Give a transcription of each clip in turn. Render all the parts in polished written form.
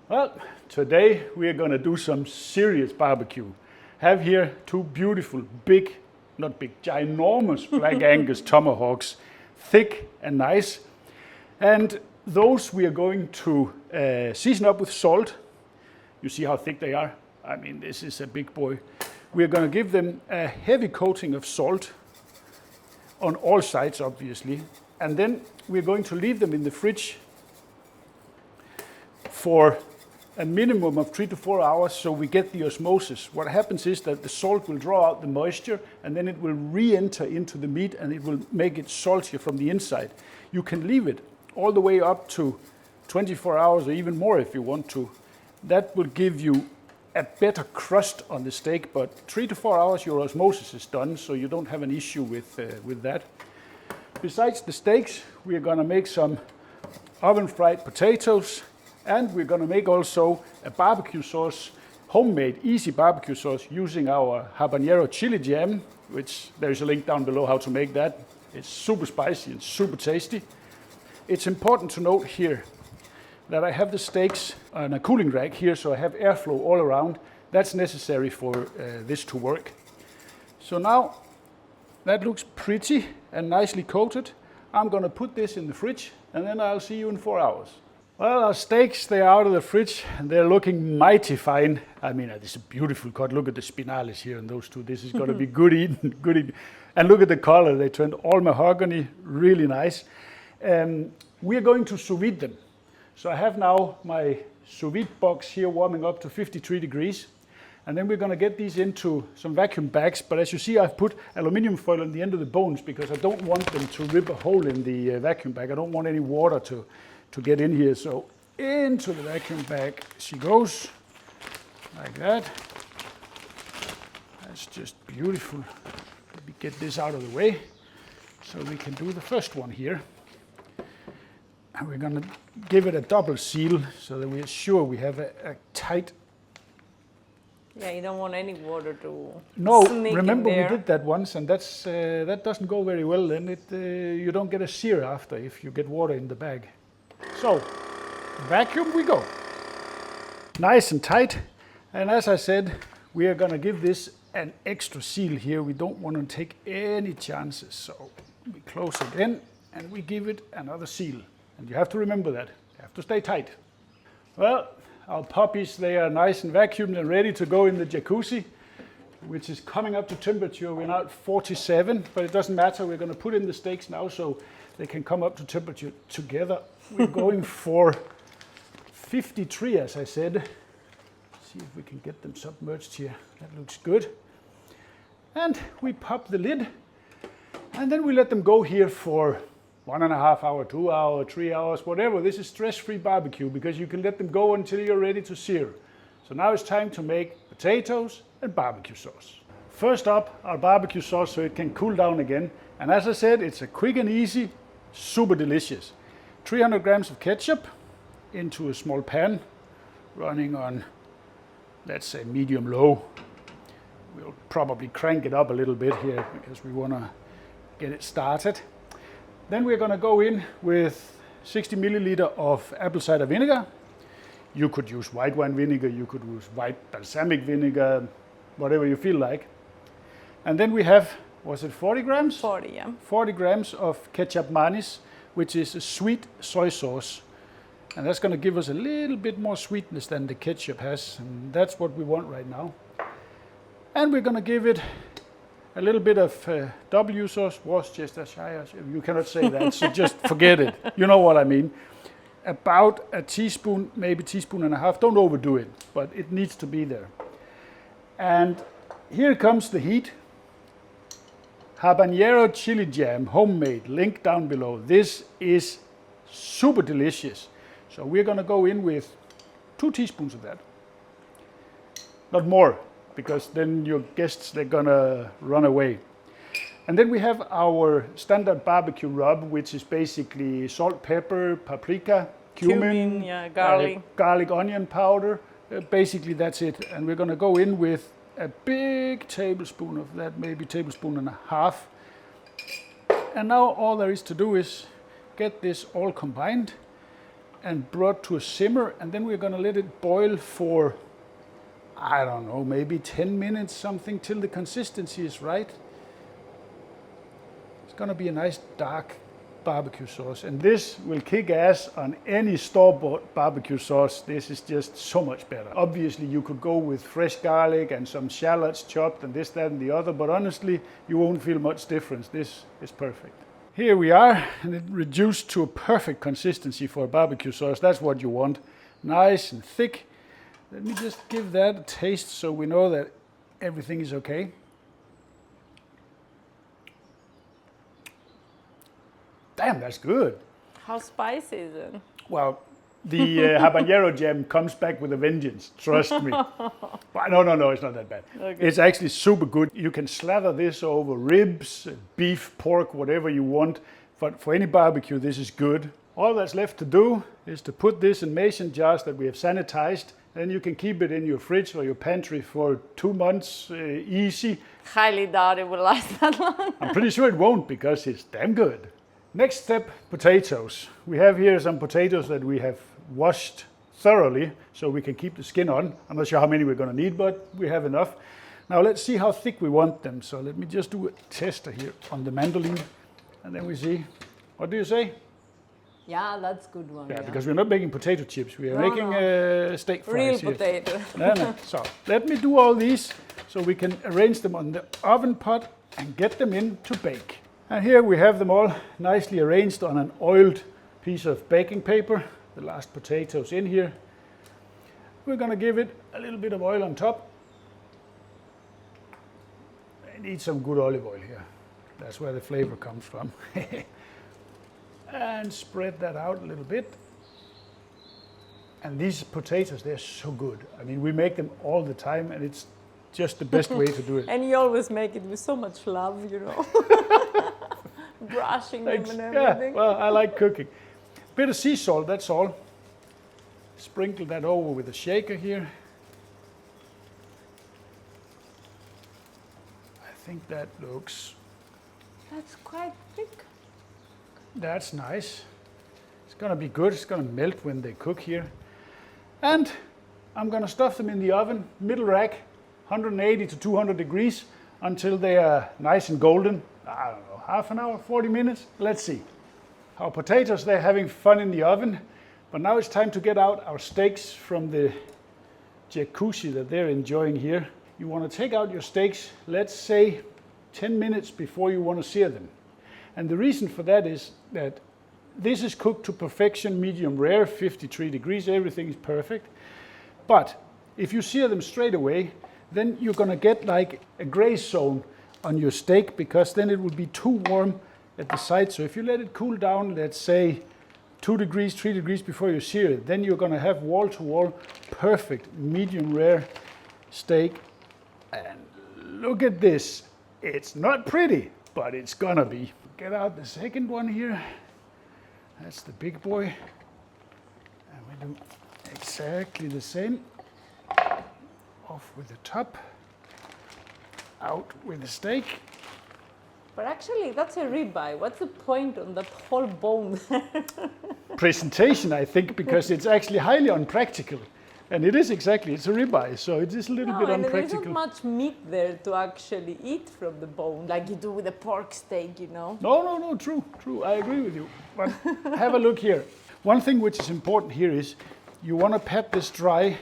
Well, today we are going to do some serious barbecue. Have here two beautiful, big, not big, ginormous Black Angus Tomahawks, thick and nice. And those we are going to season up with salt. You see how thick they are? I mean, this is a big boy. We are going to give them a heavy coating of salt on all sides, obviously. And then we're going to leave them in the fridge for a minimum of 3 to 4 hours so we get the osmosis. What happens is that the salt will draw out the moisture and then it will re-enter into the meat and it will make it saltier from the inside. You can leave it all the way up to 24 hours or even more if you want to. That will give you a better crust on the steak, but 3 to 4 hours your osmosis is done, so you don't have an issue with that. Besides the steaks, we are going to make some oven fried potatoes, and we're going to make also a barbecue sauce, homemade easy barbecue sauce using our habanero chili jam, which there's a link down below how to make that. It's super spicy and super tasty. It's important to note here that I have the steaks on a cooling rack here, so I have airflow all around. That's necessary for this to work. So now that looks pretty and nicely coated. I'm going to put this in the fridge and then I'll see you in 4 hours. Well, our steaks, they're out of the fridge and they're looking mighty fine. I mean, this is a beautiful cut. Look at the spinalis here and those two. This is going to be good eating, good eating. And look at the color. They turned all mahogany, really nice. We are going to sous vide them. So I have now my sous vide box here warming up to 53 degrees. And then we're going to get these into some vacuum bags. But as you see, I've put aluminum foil on the end of the bones because I don't want them to rip a hole in the vacuum bag. I don't want any water to get in here. So into the vacuum bag she goes, like that. That's just beautiful. Let me get this out of the way so we can do the first one here. And we're going to give it a double seal so that we're sure we have a tight. Yeah, you don't want any water to No, sneak remember in there. we did that once, and that doesn't go very well. Then you don't get a sear after if you get water in the bag. So vacuum we go. Nice and tight. And as I said, we are going to give this an extra seal here. We don't want to take any chances. So we close it in and we give it another seal. And you have to remember that. You have to stay tight. Well, our puppies, they are nice and vacuumed and ready to go in the jacuzzi, which is coming up to temperature. We're now at 47, but it doesn't matter. We're going to put in the steaks now so they can come up to temperature together. We're going for 53, as I said. See if we can get them submerged here. That looks good. And we pop the lid, and then we let them go here for 1.5 hours, 2 hours, 3 hours, whatever. This is stress-free barbecue because you can let them go until you're ready to sear. So now it's time to make potatoes and barbecue sauce. First up, our barbecue sauce so it can cool down again. And as I said, it's a quick and easy, super delicious. 300 grams of ketchup into a small pan, running on, let's say, medium-low. We'll probably crank it up a little bit here because we want to get it started. Then we're going to go in with 60 milliliter of apple cider vinegar. You could use white wine vinegar, you could use white balsamic vinegar, whatever you feel like. And then we have, was it 40 grams? 40, yeah. 40 grams of ketchup manis, which is a sweet soy sauce. And that's going to give us a little bit more sweetness than the ketchup has. And that's what we want right now. And we're going to give it a little bit of W sauce, Worcestershire. You cannot say that, so just forget it. You know what I mean. About a teaspoon, maybe teaspoon and a half. Don't overdo it, but it needs to be there. And here comes the heat. Habanero chili jam, homemade, link down below. This is super delicious. So we're going to go in with 2 teaspoons of that. Not more, because then your guests, they're gonna run away. And then we have our standard barbecue rub, which is basically salt, pepper, paprika, cumin, yeah, garlic. Garlic onion powder. Basically that's it. And we're gonna go in with a big tablespoon of that, maybe tablespoon and a half. And now all there is to do is get this all combined and brought to a simmer, and then we're going to let it boil for, I don't know, maybe 10 minutes, something, till the consistency is right. It's going to be a nice dark barbecue sauce, and this will kick ass on any store-bought barbecue sauce. This is just so much better. Obviously you could go with fresh garlic and some shallots chopped and this, that and the other, but honestly you won't feel much difference. This is perfect. Here we are, and it reduced to a perfect consistency for a barbecue sauce. That's what you want, nice and thick. Let me just give that a taste so we know that everything is okay. Damn, that's good. How spicy is it? Well, the habanero jam comes back with a vengeance, trust me. But no, it's not that bad. Okay. It's actually super good. You can slather this over ribs, beef, pork, whatever you want. But for any barbecue, this is good. All that's left to do is to put this in mason jars that we have sanitized. Then you can keep it in your fridge or your pantry for 2 months, easy. Highly doubt it will last that long. I'm pretty sure it won't, because it's damn good. Next step, potatoes. We have here some potatoes that we have washed thoroughly so we can keep the skin on. I'm not sure how many we're going to need, but we have enough. Now let's see how thick we want them. So let me just do a tester here on the mandolin, and then we see. What do you say? Yeah, that's a good one. Yeah, because we're not making potato chips. We are making steak fries real here. potato. No. So let me do all these so we can arrange them on the oven pot and get them in to bake. And here we have them all nicely arranged on an oiled piece of baking paper. The last potatoes in here. We're going to give it a little bit of oil on top. I need some good olive oil here. That's where the flavor comes from. And spread that out a little bit. And these potatoes, they're so good. I mean, we make them all the time, and it's just the best way to do it. And you always make it with so much love, you know. Brushing them and everything. Yeah, well, I like cooking. Bit of sea salt, that's all. Sprinkle that over with a shaker here. I think that looks... That's quite thick. That's nice. It's gonna be good. It's gonna melt when they cook here. And I'm gonna stuff them in the oven, middle rack, 180 to 200 degrees until they are nice and golden. I don't know, half an hour, 40 minutes? Let's see. Our potatoes, they're having fun in the oven, but now it's time to get out our steaks from the jacuzzi that they're enjoying here. You want to take out your steaks, let's say 10 minutes before you want to sear them. And the reason for that is that this is cooked to perfection, medium rare, 53 degrees, everything is perfect. But if you sear them straight away, then you're going to get like a gray zone on your steak, because then it will be too warm at the side. So if you let it cool down, let's say 2 degrees, 3 degrees before you sear it, then you're going to have wall-to-wall perfect medium rare steak. And look at this. It's not pretty, but it's gonna be. Get out the second one here. That's the big boy. And we do exactly the same. Off with the top. Out with the steak. But actually, that's a ribeye. What's the point on that whole bone? Presentation, I think, because it's actually highly unpractical. And it is exactly, it's a ribeye, so it is a little bit unpractical. There's not much meat there to actually eat from the bone, like you do with a pork steak, you know? No, true, I agree with you. But have a look here. One thing which is important here is you want to pat this dry,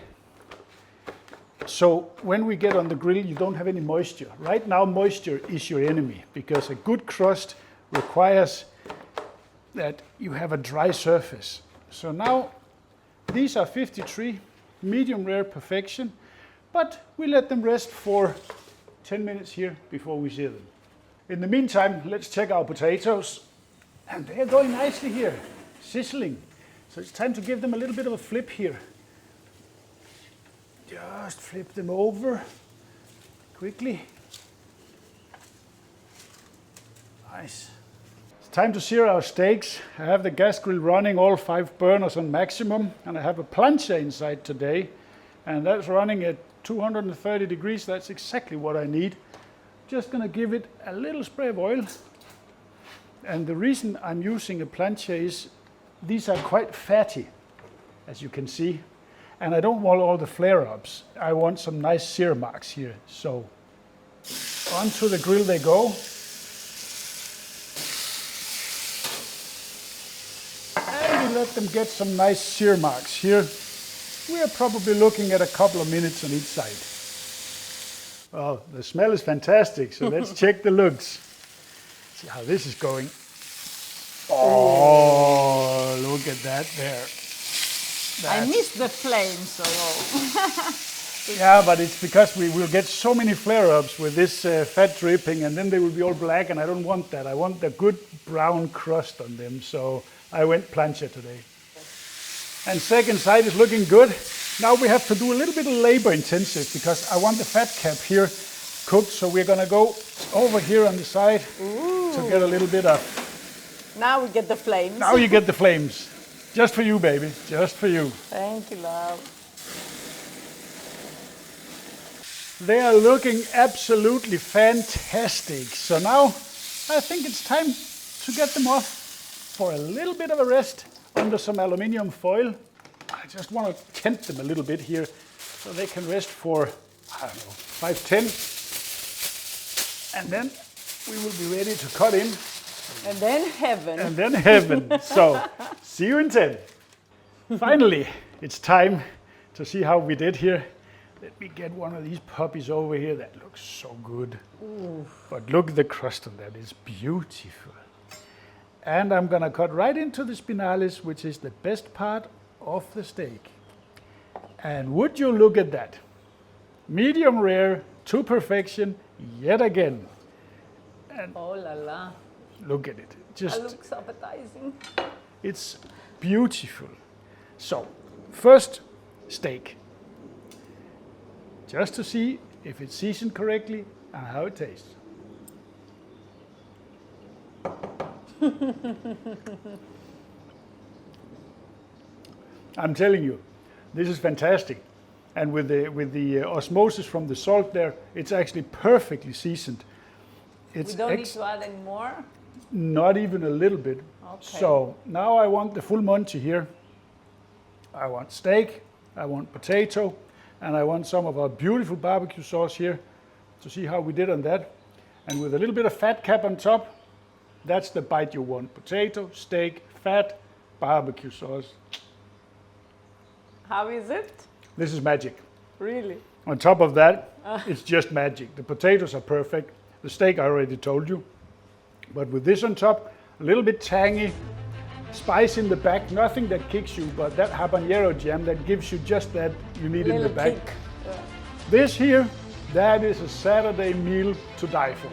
so when we get on the grill, you don't have any moisture. Right now, moisture is your enemy, because a good crust requires that you have a dry surface. So now, these are 53, medium rare perfection, but we let them rest for 10 minutes here before we sear them. In the meantime, let's check our potatoes. And they're going nicely here, sizzling. So it's time to give them a little bit of a flip here. Just flip them over quickly. Nice. It's time to sear our steaks. I have the gas grill running, all 5 burners on maximum, and I have a plancha inside today, and that's running at 230 degrees. That's exactly what I need. Just gonna give it a little spray of oil. And the reason I'm using a plancha is these are quite fatty. as you can see. And I don't want all the flare-ups. I want some nice sear marks here. So onto the grill they go. And we let them get some nice sear marks here. We are probably looking at a couple of minutes on each side. Well, the smell is fantastic, so let's check the looks. See how this is going. Oh, look at that there. I miss the flames a lot. Yeah, but it's because we will get so many flare-ups with this fat dripping, and then they will be all black, and I don't want that. I want the good brown crust on them, so I went plancha today. And second side is looking good. Now we have to do a little bit of labor intensive because I want the fat cap here cooked, so we're gonna go over here on the side to get a little bit of... Now we get the flames. Now you get the flames. Just for you, baby, just for you. Thank you, love. They are looking absolutely fantastic. So now I think it's time to get them off for a little bit of a rest under some aluminium foil. I just want to tent them a little bit here so they can rest for, I don't know, 5-10. And then we will be ready to cut in. And then heaven. And then heaven. So see you in 10. Finally, it's time to see how we did here. Let me get one of these puppies over here. That looks so good. Ooh. But look at the crust on that. It's beautiful. And I'm going to cut right into the spinalis, which is the best part of the steak. And would you look at that? Medium rare to perfection yet again. And oh la la. Look at it. Just, It looks appetizing. it's beautiful. So, first steak. Just to see if it's seasoned correctly and how it tastes. I'm telling you, this is fantastic. And with the osmosis from the salt there, it's actually perfectly seasoned. We don't need to add any more? Not even a little bit. Okay. So now I want the full Monty here. I want steak, I want potato, and I want some of our beautiful barbecue sauce here to see how we did on that. And with a little bit of fat cap on top, that's the bite you want. Potato, steak, fat, barbecue sauce. How is it? This is magic. Really? On top of that, it's just magic. The potatoes are perfect. The steak I already told you. But with this on top, a little bit tangy, spice in the back, nothing that kicks you, but that habanero jam that gives you just that you need in the back. Kick. Yeah. This here, that is a Saturday meal to die for.